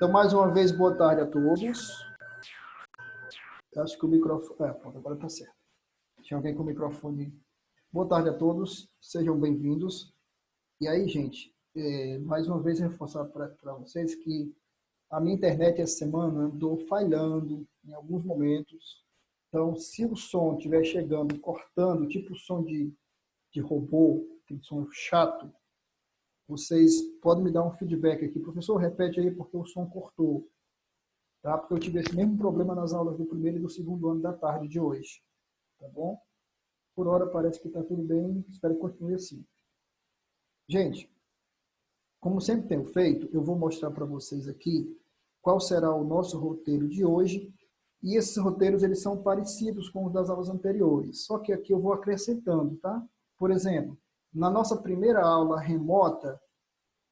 Então, mais uma vez, boa tarde a todos. Acho que o microfone... pronto, agora está certo. Tinha alguém com o microfone. Boa tarde a todos, sejam bem-vindos. E aí, gente, mais uma vez reforçar para vocês que a minha internet essa semana andou falhando em alguns momentos. Então, se o som estiver chegando, cortando, tipo som de robô, aquele som chato, vocês podem me dar um feedback aqui. Professor, repete aí porque o som cortou. Tá? Porque eu tive esse mesmo problema nas aulas do primeiro e do segundo ano da tarde de hoje. Tá bom? Por hora parece que está tudo bem. Espero que continue assim. Gente, como sempre tenho feito, eu vou mostrar para vocês aqui qual será o nosso roteiro de hoje. E esses roteiros, eles são parecidos com os das aulas anteriores. Só que aqui eu vou acrescentando, tá? Por exemplo, na nossa primeira aula remota,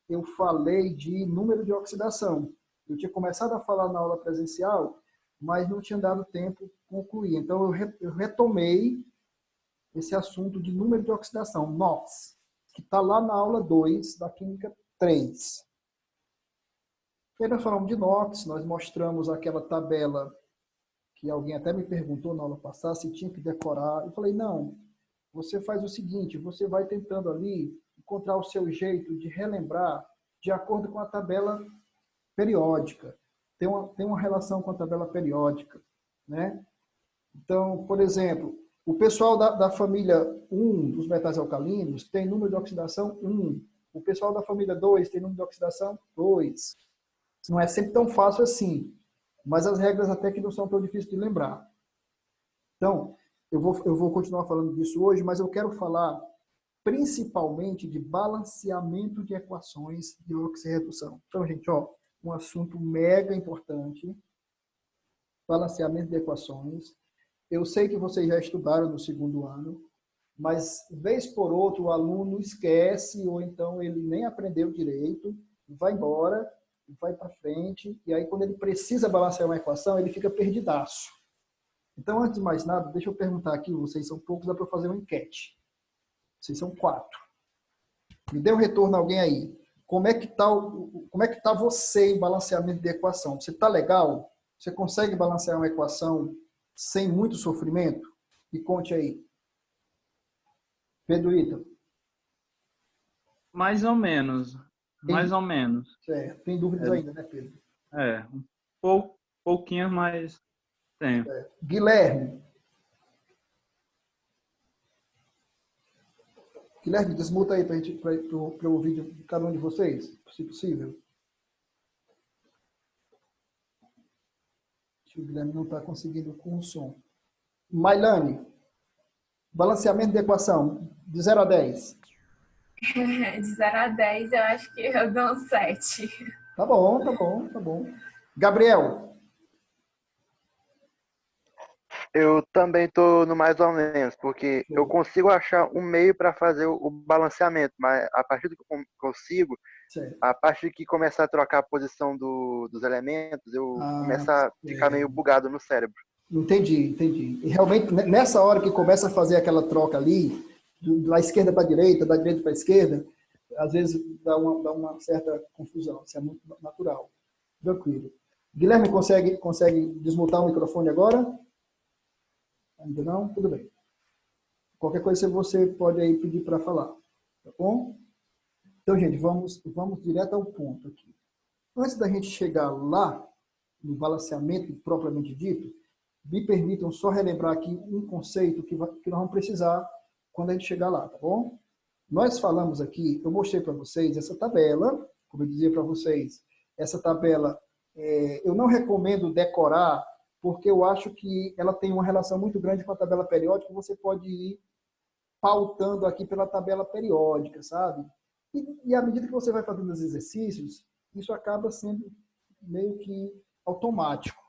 eu falei de número de oxidação. Eu tinha começado a falar na aula presencial, mas não tinha dado tempo de concluir. Então, eu retomei esse assunto de número de oxidação, NOx, que está lá na aula 2 da Química 3. E aí nós falamos de NOx, nós mostramos aquela tabela que alguém até me perguntou na aula passada se tinha que decorar. Eu falei, não, você faz o seguinte, você vai tentando ali encontrar o seu jeito de relembrar de acordo com a tabela periódica. Tem uma relação com a tabela periódica, né? Então, por exemplo, o pessoal da família 1 dos metais alcalinos tem número de oxidação 1. O pessoal da família 2 tem número de oxidação 2. Não é sempre tão fácil assim, mas as regras até que não são tão difíceis de lembrar. Então, eu vou continuar falando disso hoje, mas eu quero falar principalmente de balanceamento de equações de oxirredução. Então, gente, ó, um assunto mega importante, balanceamento de equações. Eu sei que vocês já estudaram no segundo ano, mas, vez por outra, o aluno esquece, ou então ele nem aprendeu direito, vai embora, vai para frente, e aí quando ele precisa balancear uma equação, ele fica perdidaço. Então, antes de mais nada, deixa eu perguntar aqui, vocês são poucos, dá para fazer uma enquete. Vocês são 4. Me dê um retorno alguém aí. Como é que tá você em balanceamento de equação? Você está legal? Você consegue balancear uma equação sem muito sofrimento? Me conte aí. Pedro Ítalo. Mais ou menos. Mais ou menos. Certo. Tem dúvidas ainda, né, Pedro? Pouquinho, mas tem. Guilherme. Guilherme, desmuta aí para eu ouvir de cada um de vocês, se possível. O Guilherme não está conseguindo com o som. Mailane, balanceamento de equação, de 0 a 10. De 0 a 10, eu acho que eu dou um 7. Tá bom, tá bom, tá bom. Gabriel. Eu também estou no mais ou menos, porque eu consigo achar um meio para fazer o balanceamento, mas a partir do que eu consigo, a partir que começar a trocar a posição dos elementos, eu começo a ficar meio bugado no cérebro. Entendi. E realmente, nessa hora que começa a fazer aquela troca ali, da esquerda para a direita, da direita para a esquerda, às vezes dá uma certa confusão. Isso é muito natural. Tranquilo. Guilherme, consegue desmutar o microfone agora? Ainda não? Tudo bem. Qualquer coisa você pode aí pedir para falar. Tá bom? Então, gente, vamos direto ao ponto aqui. Antes da gente chegar lá, no balanceamento propriamente dito, me permitam só relembrar aqui um conceito que nós vamos precisar quando a gente chegar lá, tá bom? Nós falamos aqui, eu mostrei para vocês essa tabela, como eu dizia para vocês, essa tabela eu não recomendo decorar, porque eu acho que ela tem uma relação muito grande com a tabela periódica, você pode ir pautando aqui pela tabela periódica, sabe? E à medida que você vai fazendo os exercícios, isso acaba sendo meio que automático,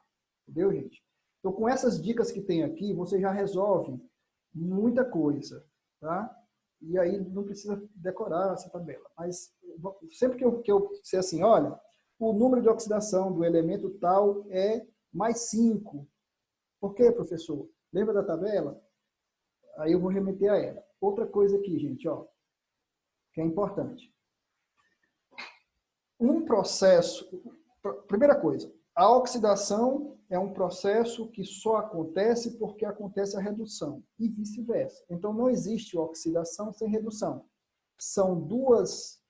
entendeu, gente? Então, com essas dicas que tem aqui, você já resolve muita coisa, tá? E aí não precisa decorar essa tabela. Mas sempre que eu sei assim, olha, o número de oxidação do elemento tal é mais 5. Por quê, professor? Lembra da tabela? Aí eu vou remeter a ela. Outra coisa aqui, gente, ó, que é importante. Um processo, primeira coisa, a oxidação é um processo que só acontece porque acontece a redução e vice-versa. Então, não existe oxidação sem redução. São duas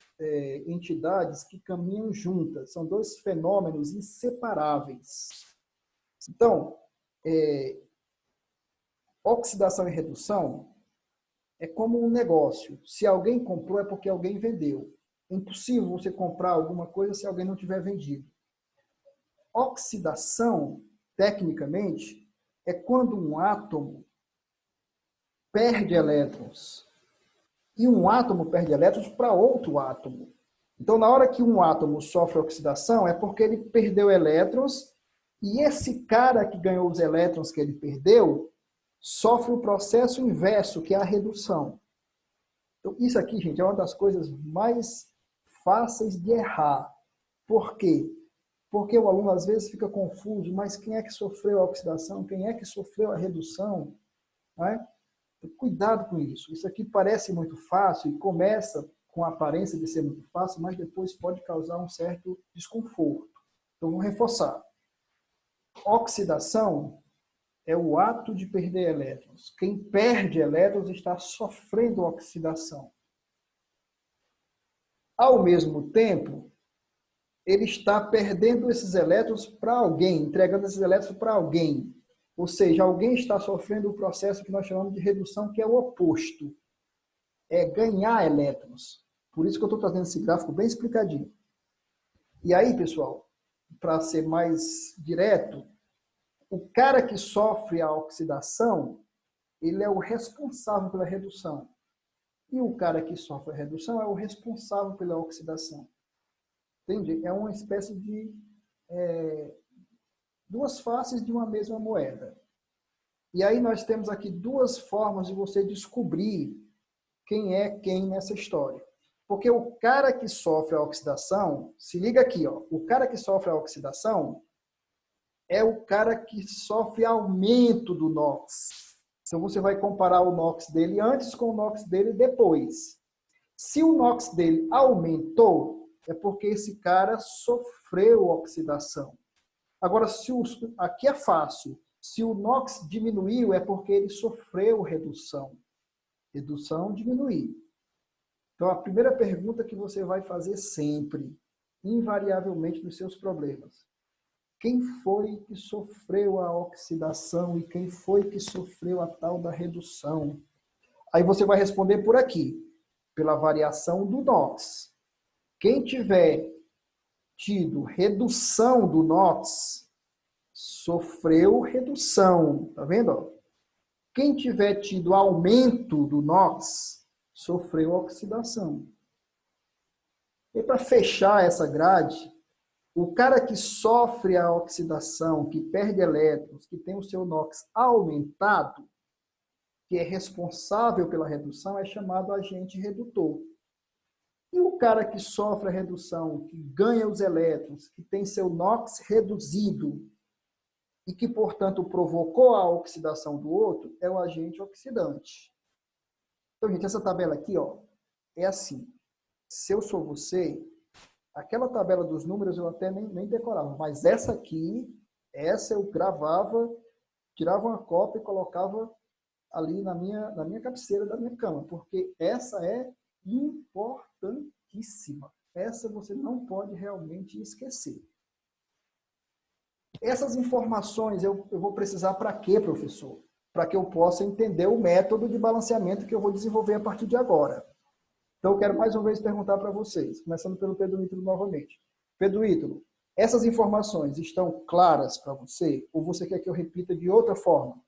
entidades que caminham juntas, são dois fenômenos inseparáveis. Então, oxidação e redução é como um negócio. Se alguém comprou, é porque alguém vendeu. É impossível você comprar alguma coisa se alguém não tiver vendido. Oxidação, tecnicamente, é quando um átomo perde elétrons. E um átomo perde elétrons para outro átomo. Então, na hora que um átomo sofre oxidação, é porque ele perdeu elétrons e esse cara que ganhou os elétrons que ele perdeu sofre o processo inverso, que é a redução. Então, isso aqui, gente, é uma das coisas mais fáceis de errar. Por quê? Porque o aluno, às vezes, fica confuso, mas quem é que sofreu a oxidação? Quem é que sofreu a redução? Não é? Cuidado com isso. Isso aqui parece muito fácil e começa com a aparência de ser muito fácil, mas depois pode causar um certo desconforto. Então, vou reforçar. Oxidação é o ato de perder elétrons. Quem perde elétrons está sofrendo oxidação. Ao mesmo tempo, ele está perdendo esses elétrons para alguém, entregando esses elétrons para alguém. Ou seja, alguém está sofrendo o processo que nós chamamos de redução, que é o oposto. É ganhar elétrons. Por isso que eu estou trazendo esse gráfico bem explicadinho. E aí, pessoal, para ser mais direto, o cara que sofre a oxidação, ele é o responsável pela redução. E o cara que sofre a redução é o responsável pela oxidação. Entende? É uma espécie de duas faces de uma mesma moeda. E aí nós temos aqui duas formas de você descobrir quem é quem nessa história. Porque o cara que sofre a oxidação, se liga aqui, ó, o cara que sofre a oxidação é o cara que sofre aumento do NOx. Então você vai comparar o NOx dele antes com o NOx dele depois. Se o NOx dele aumentou, é porque esse cara sofreu oxidação. Agora, aqui é fácil. Se o NOx diminuiu, é porque ele sofreu redução. Redução, diminuir. Então, a primeira pergunta que você vai fazer sempre, invariavelmente nos seus problemas. Quem foi que sofreu a oxidação e quem foi que sofreu a tal da redução? Aí você vai responder por aqui, pela variação do NOx. Quem tiver tido redução do NOx, sofreu redução. Tá vendo? Quem tiver tido aumento do NOx, sofreu oxidação. E para fechar essa grade, o cara que sofre a oxidação, que perde elétrons, que tem o seu NOx aumentado, que é responsável pela redução, é chamado agente redutor. E o cara que sofre a redução, que ganha os elétrons, que tem seu NOx reduzido e que, portanto, provocou a oxidação do outro, é o agente oxidante. Então, gente, essa tabela aqui, ó, é assim. Se eu sou você, aquela tabela dos números eu até nem decorava, mas essa aqui, essa eu gravava, tirava uma cópia e colocava ali na minha cabeceira da minha cama, porque essa é importantíssima. Essa você não pode realmente esquecer. Essas informações eu vou precisar para quê, professor? Para que eu possa entender o método de balanceamento que eu vou desenvolver a partir de agora. Então, eu quero mais uma vez perguntar para vocês, começando pelo Pedro Ítalo novamente. Pedro Ítalo, essas informações estão claras para você? Ou você quer que eu repita de outra forma?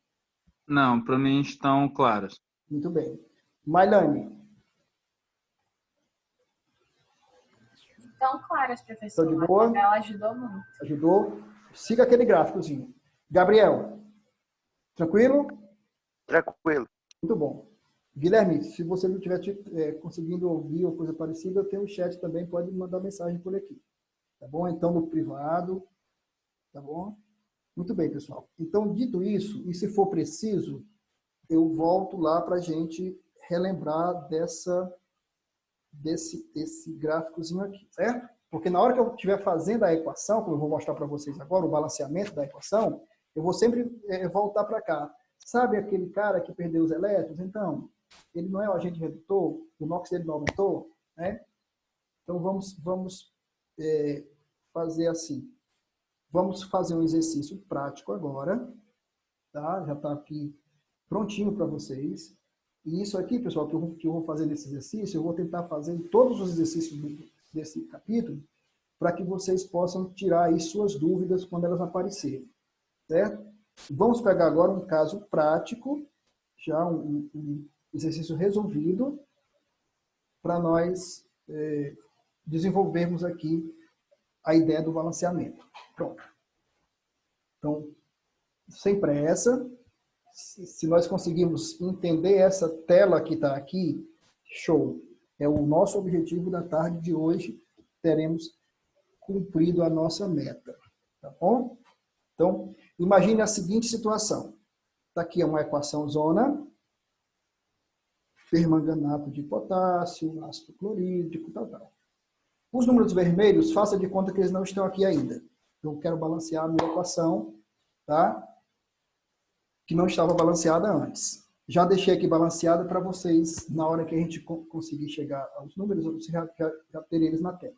Não, para mim estão claras. Muito bem. Mailane? Estão claras, professor. Estão de boa? A tabela ajudou muito. Ajudou? Siga aquele gráficozinho. Gabriel, tranquilo? Tranquilo. Muito bom. Guilherme, se você não estiver conseguindo ouvir ou coisa parecida, eu tenho um chat também, pode mandar mensagem por aqui. Tá bom? Então, no privado. Tá bom? Muito bem, pessoal. Então, dito isso, e se for preciso, eu volto lá para a gente relembrar desse gráficozinho aqui, certo? Porque na hora que eu estiver fazendo a equação, como eu vou mostrar para vocês agora, o balanceamento da equação, eu vou sempre voltar para cá. Sabe aquele cara que perdeu os elétrons? Então, ele não é o agente redutor? O NOx dele não aumentou? Né? Então, vamos fazer assim. Vamos fazer um exercício prático agora. Tá? Já está aqui prontinho para vocês. E isso aqui, pessoal, que eu vou fazer nesse exercício, eu vou tentar fazer em todos os exercícios desse capítulo, para que vocês possam tirar aí suas dúvidas quando elas aparecerem. Certo? Vamos pegar agora um caso prático, já um exercício resolvido, para nós desenvolvermos aqui a ideia do balanceamento. Pronto. Então, sem pressa, se nós conseguirmos entender essa tela que está aqui, show. É o nosso objetivo da tarde de hoje, teremos cumprido a nossa meta. Tá bom? Então, imagine a seguinte situação. Está aqui uma equação zona, permanganato de potássio, ácido clorídrico, tal. Os números vermelhos, faça de conta que eles não estão aqui ainda. Eu quero balancear a minha equação, tá? Que não estava balanceada antes. Já deixei aqui balanceada para vocês, na hora que a gente conseguir chegar aos números, você já ter eles na tela.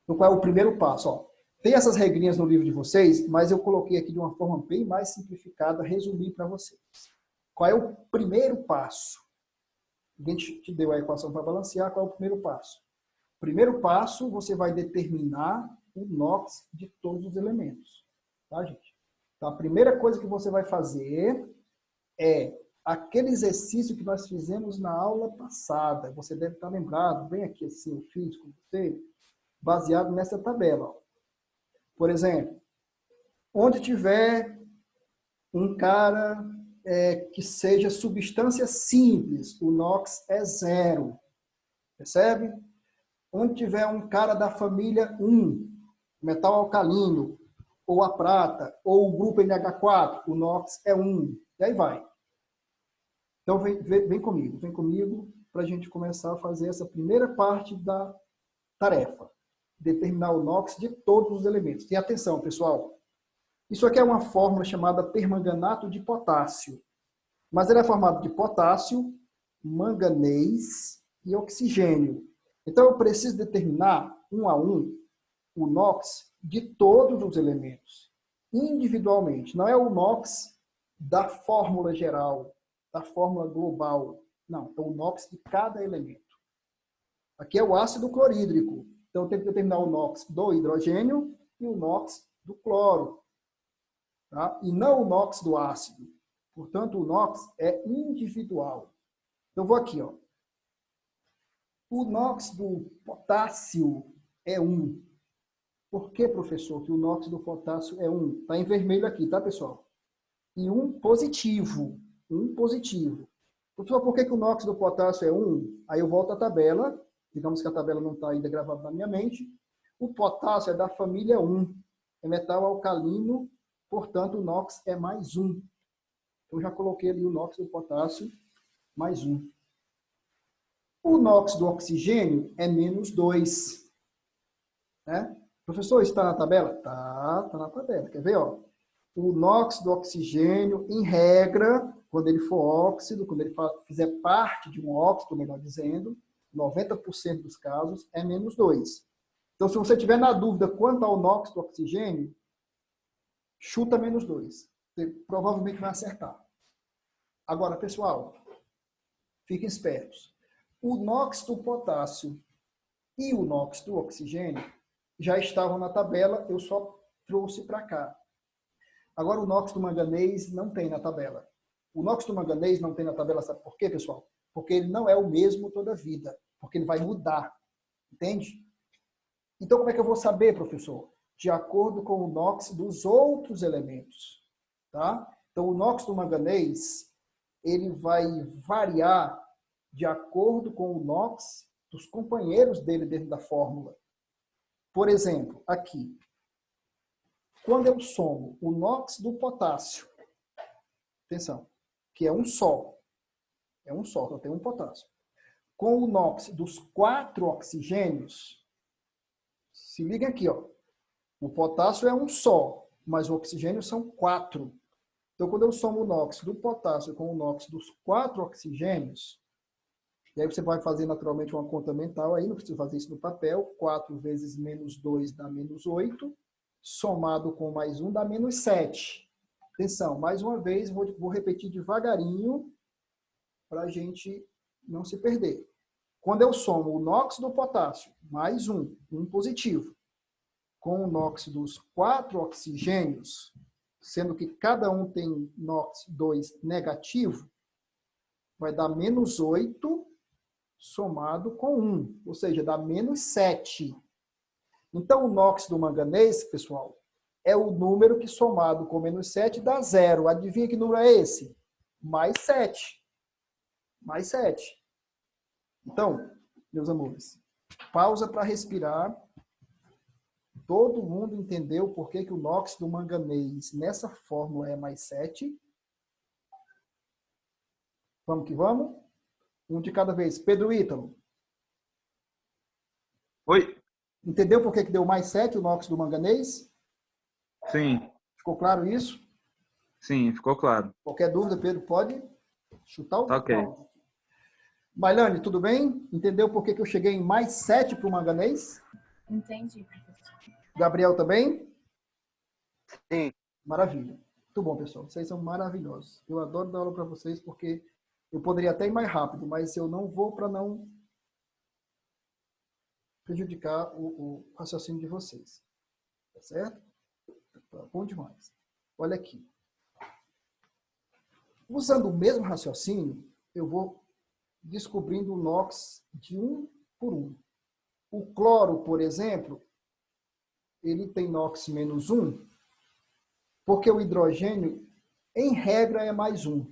Então, qual é o primeiro passo? Ó, tem essas regrinhas no livro de vocês, mas eu coloquei aqui de uma forma bem mais simplificada, resumir para vocês. Qual é o primeiro passo? A gente te deu a equação para balancear, qual é o primeiro passo? Primeiro passo, você vai determinar o NOx de todos os elementos. Tá, gente? Então, a primeira coisa que você vai fazer é aquele exercício que nós fizemos na aula passada. Você deve estar lembrado, bem aqui assim, eu fiz com você, baseado nessa tabela. Ó. Por exemplo, onde tiver um cara que seja substância simples, o NOx é 0. Percebe? Onde tiver um cara da família 1, metal alcalino, ou a prata, ou o grupo NH4, o NOx é 1. E aí vai. Então, vem comigo para a gente começar a fazer essa primeira parte da tarefa. Determinar o NOx de todos os elementos. E atenção, pessoal. Isso aqui é uma fórmula chamada permanganato de potássio. Mas ele é formado de potássio, manganês e oxigênio. Então, eu preciso determinar, um a um, o NOx de todos os elementos, individualmente. Não é o NOx da fórmula geral, da fórmula global. Não, é o NOx de cada elemento. Aqui é o ácido clorídrico. Então, eu tenho que determinar o NOx do hidrogênio e o NOx do cloro. Tá? E não o NOx do ácido. Portanto, o NOx é individual. Então, eu vou aqui. Ó. O NOx do potássio é 1. Por que, professor, que o NOx do potássio é 1? Está em vermelho aqui, tá, pessoal? E 1 positivo. 1 positivo. Professor, por que o NOx do potássio é 1? Aí eu volto à tabela. Digamos que a tabela não está ainda gravada na minha mente. O potássio é da família 1. É metal alcalino, portanto, o NOx é mais 1. Então, já coloquei ali o NOx do potássio, mais 1. O NOx do oxigênio é menos 2. Né? Professor, está na tabela? Tá na tabela. Quer ver? Ó? O NOx do oxigênio, em regra, quando ele for óxido, quando ele fizer parte de um óxido, melhor dizendo, 90% dos casos, é menos 2. Então, se você tiver na dúvida quanto ao NOx do oxigênio, chuta menos 2. Você provavelmente vai acertar. Agora, pessoal, fiquem espertos. O NOx do potássio e o NOx do oxigênio já estavam na tabela, eu só trouxe para cá. Agora, o NOx do manganês não tem na tabela. O NOx do manganês não tem na tabela, sabe por quê, pessoal? Porque ele não é o mesmo toda a vida, porque ele vai mudar, entende? Então, como é que eu vou saber, professor? De acordo com o NOx dos outros elementos, tá? Então, o NOx do manganês, ele vai variar de acordo com o NOx dos companheiros dele dentro da fórmula. Por exemplo, aqui, quando eu somo o NOx do potássio, atenção, que é um só, só tem um potássio, com o NOx dos 4 oxigênios, Se liga aqui, ó. O potássio é um só, mas o oxigênio são 4. Então, quando eu somo o NOx do potássio com o NOx dos 4 oxigênios, e aí você vai fazer naturalmente uma conta mental aí, não precisa fazer isso no papel. 4 vezes menos 2 dá menos 8. Somado com mais 1 dá menos 7. Atenção, mais uma vez, vou repetir devagarinho para a gente não se perder. Quando eu somo o NOx do potássio, mais 1 positivo, com o NOx dos 4 oxigênios, sendo que cada um tem NOx 2 negativo, vai dar menos 8 somado com 1, ou seja, dá menos 7. Então, o NOx do manganês, pessoal, é o número que somado com menos 7 dá 0. Adivinha que número é esse? Mais 7. Mais 7. Então, meus amores, pausa para respirar. Todo mundo entendeu por que o NOx do manganês nessa fórmula é mais 7? Vamos que vamos? Um de cada vez. Pedro Ítalo. Oi? Entendeu por que deu mais 7 o NOx do manganês? Sim. Ficou claro isso? Sim, ficou claro. Qualquer dúvida, Pedro, pode chutar o Tá ok. pau. Mailane, tudo bem? Entendeu por que eu cheguei em mais 7 para o manganês? Entendi, professor. Gabriel também? Sim. Maravilha. Muito bom, pessoal. Vocês são maravilhosos. Eu adoro dar aula para vocês porque eu poderia até ir mais rápido, mas eu não vou para não prejudicar o raciocínio de vocês. Tá certo? Tá bom demais. Olha aqui. Usando o mesmo raciocínio, eu vou descobrindo o NOx de um por um. O cloro, por exemplo, ele tem NOx menos 1, porque o hidrogênio, em regra, é mais 1.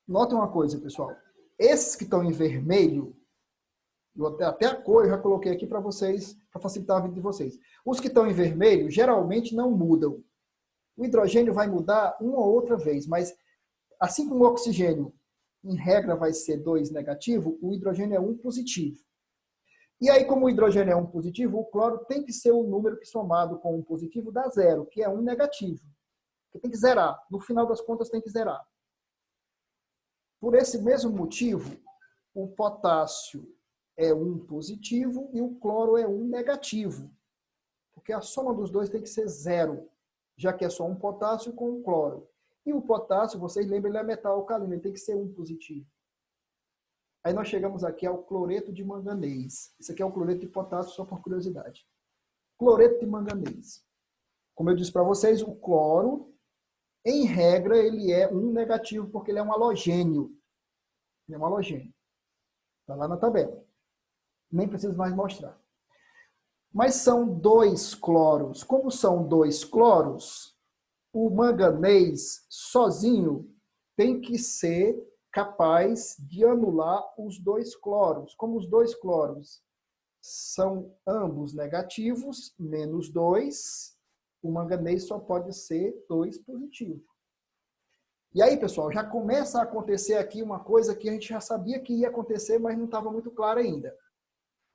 Nota uma coisa, pessoal. Esses que estão em vermelho, até a cor eu já coloquei aqui para vocês, para facilitar a vida de vocês. Os que estão em vermelho, geralmente não mudam. O hidrogênio vai mudar uma ou outra vez, mas assim como o oxigênio, em regra, vai ser 2 negativo, o hidrogênio é 1 positivo. E aí, como o hidrogênio é 1 positivo, o cloro tem que ser o número que somado com 1 positivo dá 0, que é 1 negativo. Porque tem que zerar. No final das contas, tem que zerar. Por esse mesmo motivo, o potássio é 1 positivo e o cloro é 1 negativo. Porque a soma dos dois tem que ser 0, já que é só um potássio com um cloro. E o potássio, vocês lembram, ele é metal alcalino, ele tem que ser 1 positivo. Aí nós chegamos aqui ao cloreto de manganês. Isso aqui é o cloreto de potássio, só por curiosidade. Cloreto de manganês. Como eu disse para vocês, o cloro, em regra, ele é 1 negativo, porque ele é um halogênio. Ele é um halogênio. Está lá na tabela. Nem preciso mais mostrar. Mas são 2 cloros. Como são 2 cloros, o manganês sozinho tem que ser capaz de anular os 2 cloros. Como os 2 cloros são ambos negativos, menos 2, o manganês só pode ser 2 positivo. E aí, pessoal, já começa a acontecer aqui uma coisa que a gente já sabia que ia acontecer, mas não estava muito claro ainda.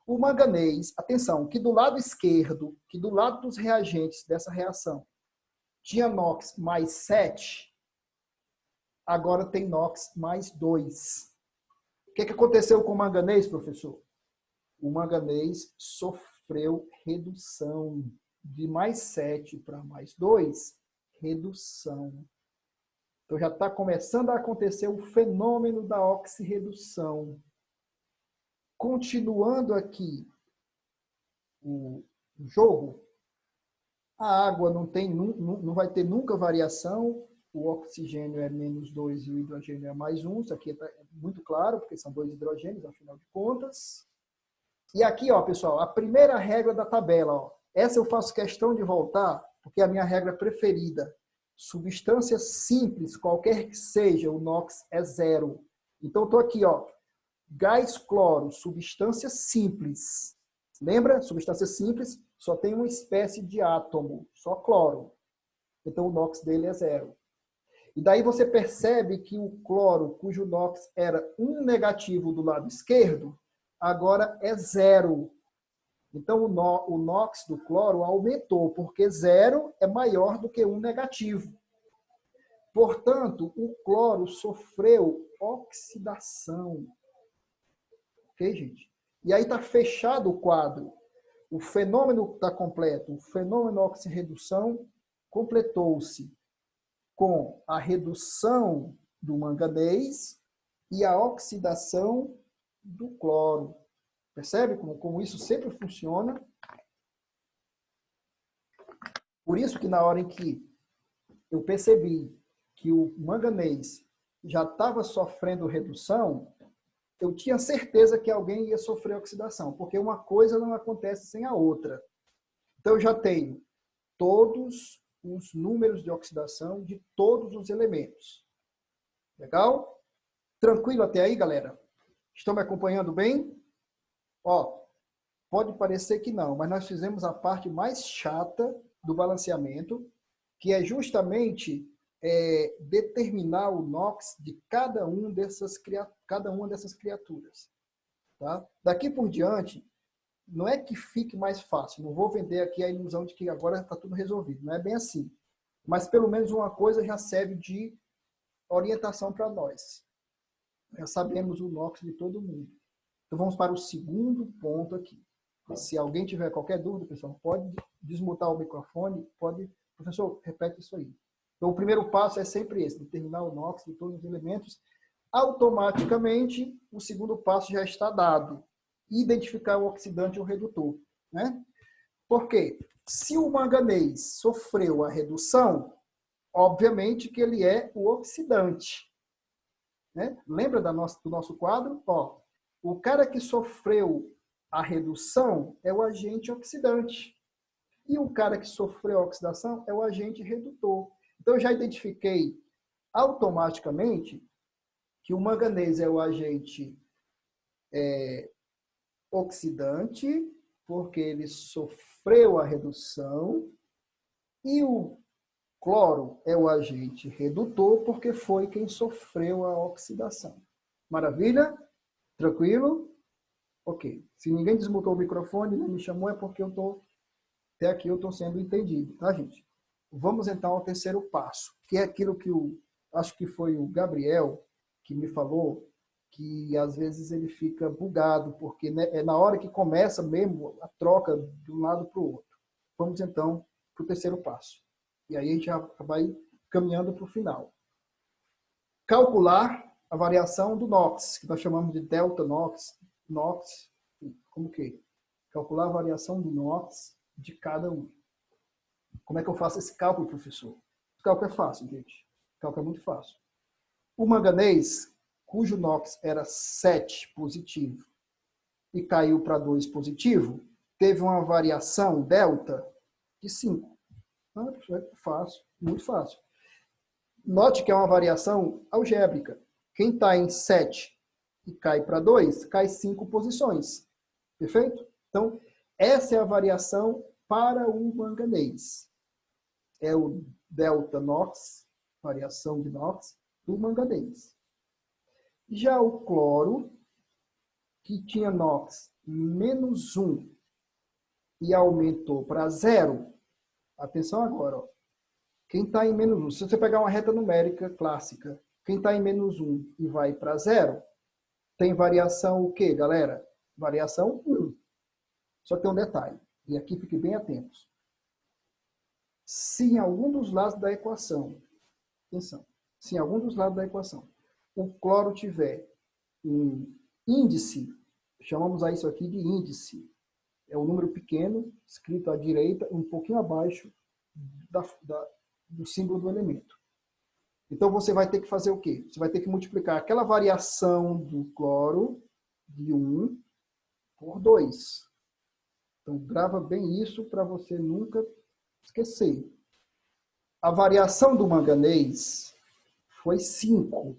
O manganês, atenção, que do lado esquerdo, que do lado dos reagentes dessa reação, tinha NOx mais 7, agora tem NOx mais 2. O que aconteceu com o manganês, professor? O manganês sofreu redução de mais 7 para mais 2, redução. Então já está começando a acontecer o fenômeno da oxirredução. Continuando aqui o jogo, a água não vai ter nunca variação, o oxigênio é menos 2 e o hidrogênio é mais 1, isso aqui é muito claro, porque são 2 hidrogênios, afinal de contas. E aqui, ó, pessoal, a primeira regra da tabela, ó, essa eu faço questão de voltar, porque é a minha regra preferida. Substância simples, qualquer que seja, o NOx é 0. Então, eu estou aqui, ó, gás cloro, substância simples. Lembra? Substância simples só tem uma espécie de átomo, só cloro. Então, o NOx dele é 0. E daí você percebe que o cloro, cujo NOx era 1 negativo do lado esquerdo, agora é 0. Então, o NOx do cloro aumentou, porque 0 é maior do que 1 negativo. Portanto, o cloro sofreu oxidação. Ok, gente? E aí está fechado o quadro. O fenômeno está completo. O fenômeno oxirredução completou-se com a redução do manganês e a oxidação do cloro. Percebe como isso sempre funciona? Por isso que na hora em que eu percebi que o manganês já estava sofrendo redução, eu tinha certeza que alguém ia sofrer oxidação, porque uma coisa não acontece sem a outra. Então, eu já tenho todos os números de oxidação de todos os elementos. Legal? Tranquilo até aí, galera? Estão me acompanhando bem? Ó, pode parecer que não, mas nós fizemos a parte mais chata do balanceamento, que é justamente determinar o NOx de cada uma dessas criaturas. Tá? Daqui por diante, não é que fique mais fácil, não vou vender aqui a ilusão de que agora está tudo resolvido, não é bem assim. Mas pelo menos uma coisa já serve de orientação para nós. Já sabemos o NOx de todo mundo. Então vamos para o segundo ponto aqui. Se alguém tiver qualquer dúvida, pessoal, pode desmutar o microfone, pode... Professor, repete isso aí. Então, o primeiro passo é sempre esse, determinar o NOx de todos os elementos. Automaticamente, o segundo passo já está dado. Identificar o oxidante ou redutor. Né? Por quê? Se o manganês sofreu a redução, obviamente que ele é o oxidante. Né? Lembra do nosso quadro? Ó, o cara que sofreu a redução é o agente oxidante. E o cara que sofreu a oxidação é o agente redutor. Então, eu já identifiquei automaticamente que o manganês é o agente oxidante, porque ele sofreu a redução, e o cloro é o agente redutor, porque foi quem sofreu a oxidação. Maravilha? Tranquilo? Ok. Se ninguém desmutou o microfone, nem me chamou, é porque até aqui eu estou sendo entendido, tá, gente? Vamos então ao terceiro passo, que é aquilo que acho que foi o Gabriel que me falou, que às vezes ele fica bugado, porque né, é na hora que começa mesmo a troca de um lado para o outro. Vamos então para o terceiro passo. E aí a gente já vai caminhando para o final. Calcular a variação do NOx, que nós chamamos de delta NOx. Como que? Calcular a variação do NOx de cada um. Como é que eu faço esse cálculo, professor? O cálculo é fácil, gente. O cálculo é muito fácil. O manganês, cujo NOx era 7 positivo e caiu para 2 positivo, teve uma variação delta de 5. É fácil, muito fácil. Note que é uma variação algébrica. Quem está em 7 e cai para 2, cai 5 posições. Perfeito? Então, essa é a variação para o manganês. É o delta NOx, variação de NOx, do manganês. Já o cloro, que tinha NOx menos 1 e aumentou para 0, atenção agora, ó. Quem está em menos 1, se você pegar uma reta numérica clássica, quem está em menos 1 e vai para 0, tem variação o quê, galera? Variação 1. Só que tem um detalhe, e aqui fiquem bem atentos. Se em algum dos lados da equação, atenção, se em algum dos lados da equação, o cloro tiver um índice, chamamos a isso aqui de índice, é um número pequeno, escrito à direita, um pouquinho abaixo do símbolo do elemento. Então, você vai ter que fazer o quê? Você vai ter que multiplicar aquela variação do cloro de 1 por 2. Então, grava bem isso para você nunca esquecer. A variação do manganês foi 5.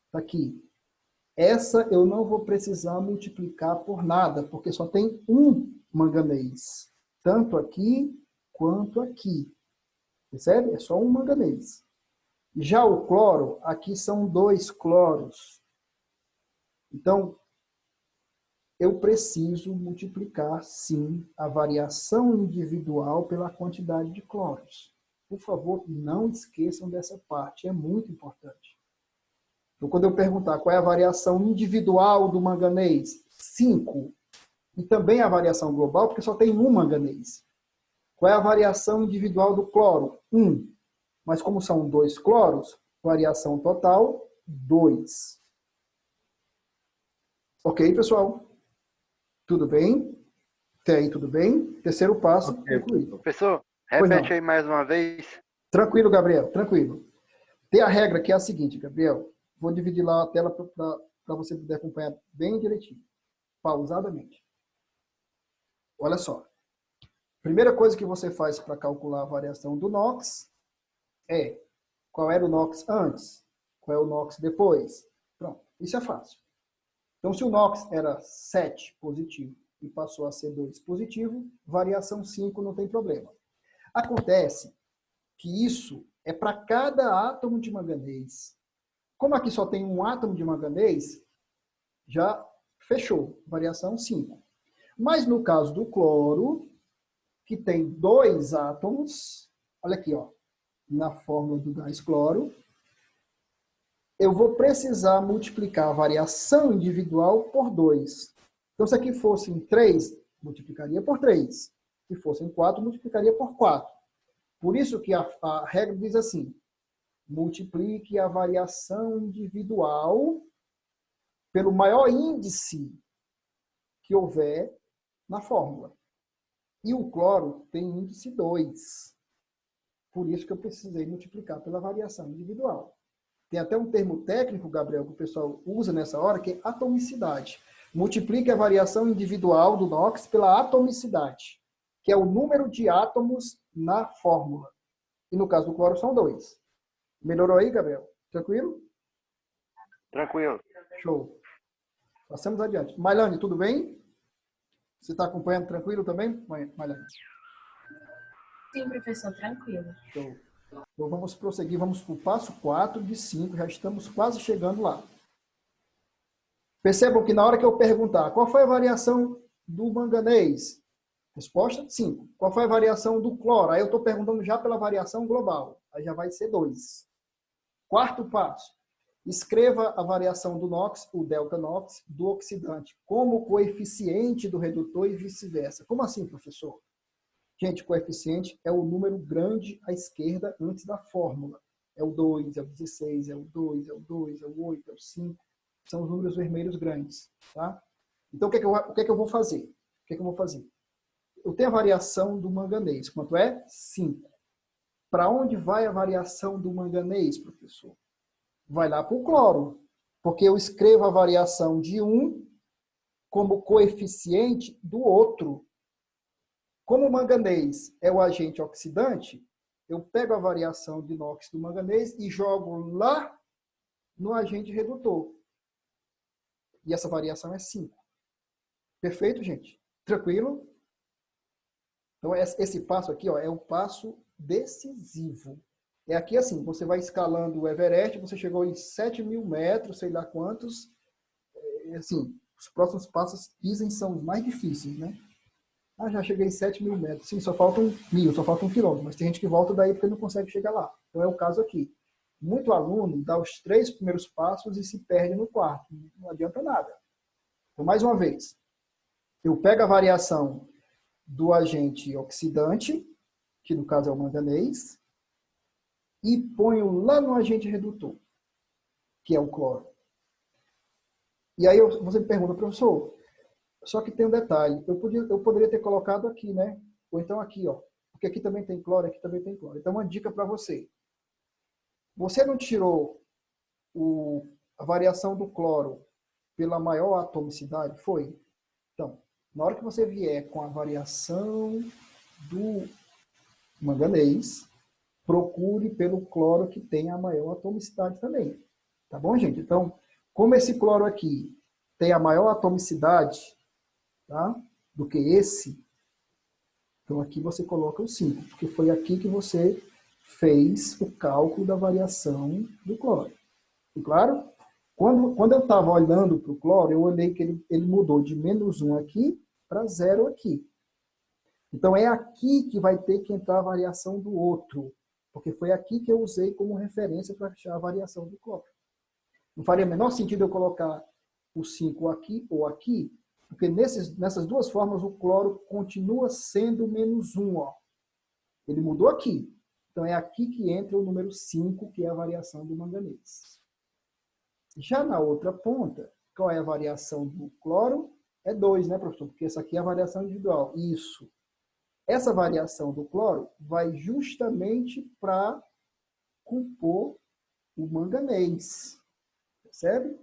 Está aqui. Essa eu não vou precisar multiplicar por nada, porque só tem um manganês. Tanto aqui quanto aqui. Percebe? É só um manganês. Já o cloro, aqui são 2 cloros. Então, eu preciso multiplicar, sim, a variação individual pela quantidade de cloros. Por favor, não esqueçam dessa parte, é muito importante. Então, quando eu perguntar qual é a variação individual do manganês, 5. E também a variação global, porque só tem um manganês. Qual é a variação individual do cloro? 1. Mas como são 2 cloros, variação total, 2. Ok, pessoal? Tudo bem? Até aí tudo bem? Terceiro passo, concluído. Professor, repete aí mais uma vez. Tranquilo, Gabriel, tranquilo. Tem a regra que é a seguinte, Gabriel. Vou dividir lá a tela para você poder acompanhar bem direitinho, pausadamente. Olha só. Primeira coisa que você faz para calcular a variação do NOx é qual era o NOx antes, qual é o NOx depois. Pronto, isso é fácil. Então, se o NOx era 7 positivo e passou a ser 2 positivo, variação 5 não tem problema. Acontece que isso é para cada átomo de manganês. Como aqui só tem um átomo de manganês, já fechou, variação 5. Mas no caso do cloro, que tem 2 átomos, olha aqui, ó, na fórmula do gás cloro, eu vou precisar multiplicar a variação individual por 2. Então, se aqui fossem 3, multiplicaria por 3. Se fossem 4, multiplicaria por 4. Por isso que a regra diz assim, multiplique a variação individual pelo maior índice que houver na fórmula. E o cloro tem índice 2. Por isso que eu precisei multiplicar pela variação individual. Tem até um termo técnico, Gabriel, que o pessoal usa nessa hora, que é atomicidade. Multiplique a variação individual do NOx pela atomicidade, que é o número de átomos na fórmula. E no caso do cloro são 2. Melhorou aí, Gabriel? Tranquilo? Tranquilo. Show. Passamos adiante. Mailane, tudo bem? Você está acompanhando tranquilo também, Mailane? Sim, professor, tranquilo. Show. Então vamos prosseguir, vamos para o passo 4 de 5, já estamos quase chegando lá. Percebam que na hora que eu perguntar qual foi a variação do manganês, resposta 5. Qual foi a variação do cloro? Aí eu estou perguntando já pela variação global, aí já vai ser 2. Quarto passo, escreva a variação do NOx, o delta NOx, do oxidante, como coeficiente do redutor e vice-versa. Como assim, professor? Gente, coeficiente é o número grande à esquerda antes da fórmula. É o 2, é o 16, é o 2, é o 2, é o 8, é o 5. São os números vermelhos grandes. Tá? Então, o que é que eu vou fazer? O que é que eu vou fazer? Eu tenho a variação do manganês. Quanto é? 5. Para onde vai a variação do manganês, professor? Vai lá para o cloro. Porque eu escrevo a variação de um como coeficiente do outro. Como o manganês é o agente oxidante, eu pego a variação de NOx do manganês e jogo lá no agente redutor. E essa variação é 5. Perfeito, gente? Tranquilo? Então, esse passo aqui, ó, é um passo decisivo. É aqui assim, você vai escalando o Everest, você chegou em 7.000 metros, sei lá quantos. Assim, os próximos passos dizem são os mais difíceis, né? Ah, já cheguei em 7.000 metros. Sim, só faltam 1.000, só faltam 1 quilômetro. Mas tem gente que volta daí porque não consegue chegar lá. Então é o caso aqui. Muito aluno dá os 3 primeiros passos e se perde no quarto. Não adianta nada. Então, mais uma vez, eu pego a variação do agente oxidante, que no caso é o manganês, e ponho lá no agente redutor, que é o cloro. E aí você me pergunta, professor, só que tem um detalhe, eu poderia ter colocado aqui, né? Ou então aqui, ó, porque aqui também tem cloro, aqui também tem cloro. Então, uma dica para você. Você não tirou a variação do cloro pela maior atomicidade? Foi? Então, na hora que você vier com a variação do manganês, procure pelo cloro que tem a maior atomicidade também. Tá bom, gente? Então, como esse cloro aqui tem a maior atomicidade, tá, do que esse, então aqui você coloca o 5, porque foi aqui que você fez o cálculo da variação do cloro. E claro? Quando eu estava olhando para o cloro, eu olhei que ele mudou de -1 aqui para 0 aqui. Então, é aqui que vai ter que entrar a variação do outro, porque foi aqui que eu usei como referência para achar a variação do cloro. Não faria o menor sentido eu colocar o 5 aqui ou aqui, porque nessas duas formas o cloro continua sendo -1. Ó. Ele mudou aqui. Então, é aqui que entra o número 5, que é a variação do manganês. Já na outra ponta, qual é a variação do cloro? É 2, né, professor? Porque essa aqui é a variação individual. Isso. Essa variação do cloro vai justamente para compor o manganês. Percebe?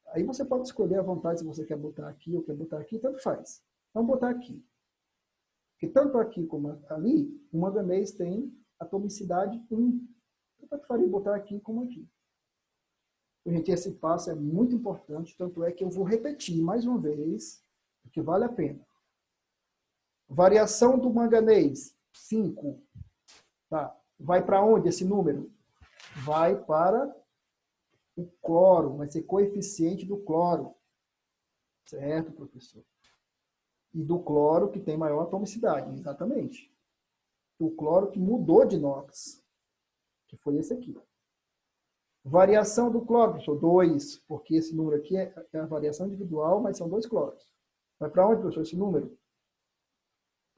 Aí você pode escolher à vontade se você quer botar aqui ou quer botar aqui, tanto faz. Vamos botar aqui. Porque tanto aqui como ali, o manganês tem atomicidade 1. Então, tanto faria botar aqui como aqui. Gente, esse passo é muito importante, tanto é que eu vou repetir mais uma vez, porque vale a pena. Variação do manganês, 5. Tá. Vai para onde esse número? Vai para o cloro, vai ser coeficiente do cloro. Certo, professor? E do cloro que tem maior atomicidade, exatamente. O cloro que mudou de inox, que foi esse aqui. Variação do cloro, professor, 2, porque esse número aqui é a variação individual, mas são 2 cloros. Vai para onde, professor, esse número?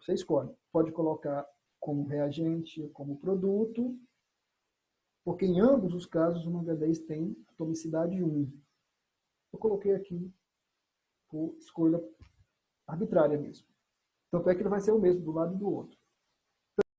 Você escolhe. Pode colocar como reagente, como produto, porque em ambos os casos o manganês tem atomicidade 1. Eu coloquei aqui por escolha arbitrária mesmo. Tanto é que ele vai ser o mesmo do lado e do outro.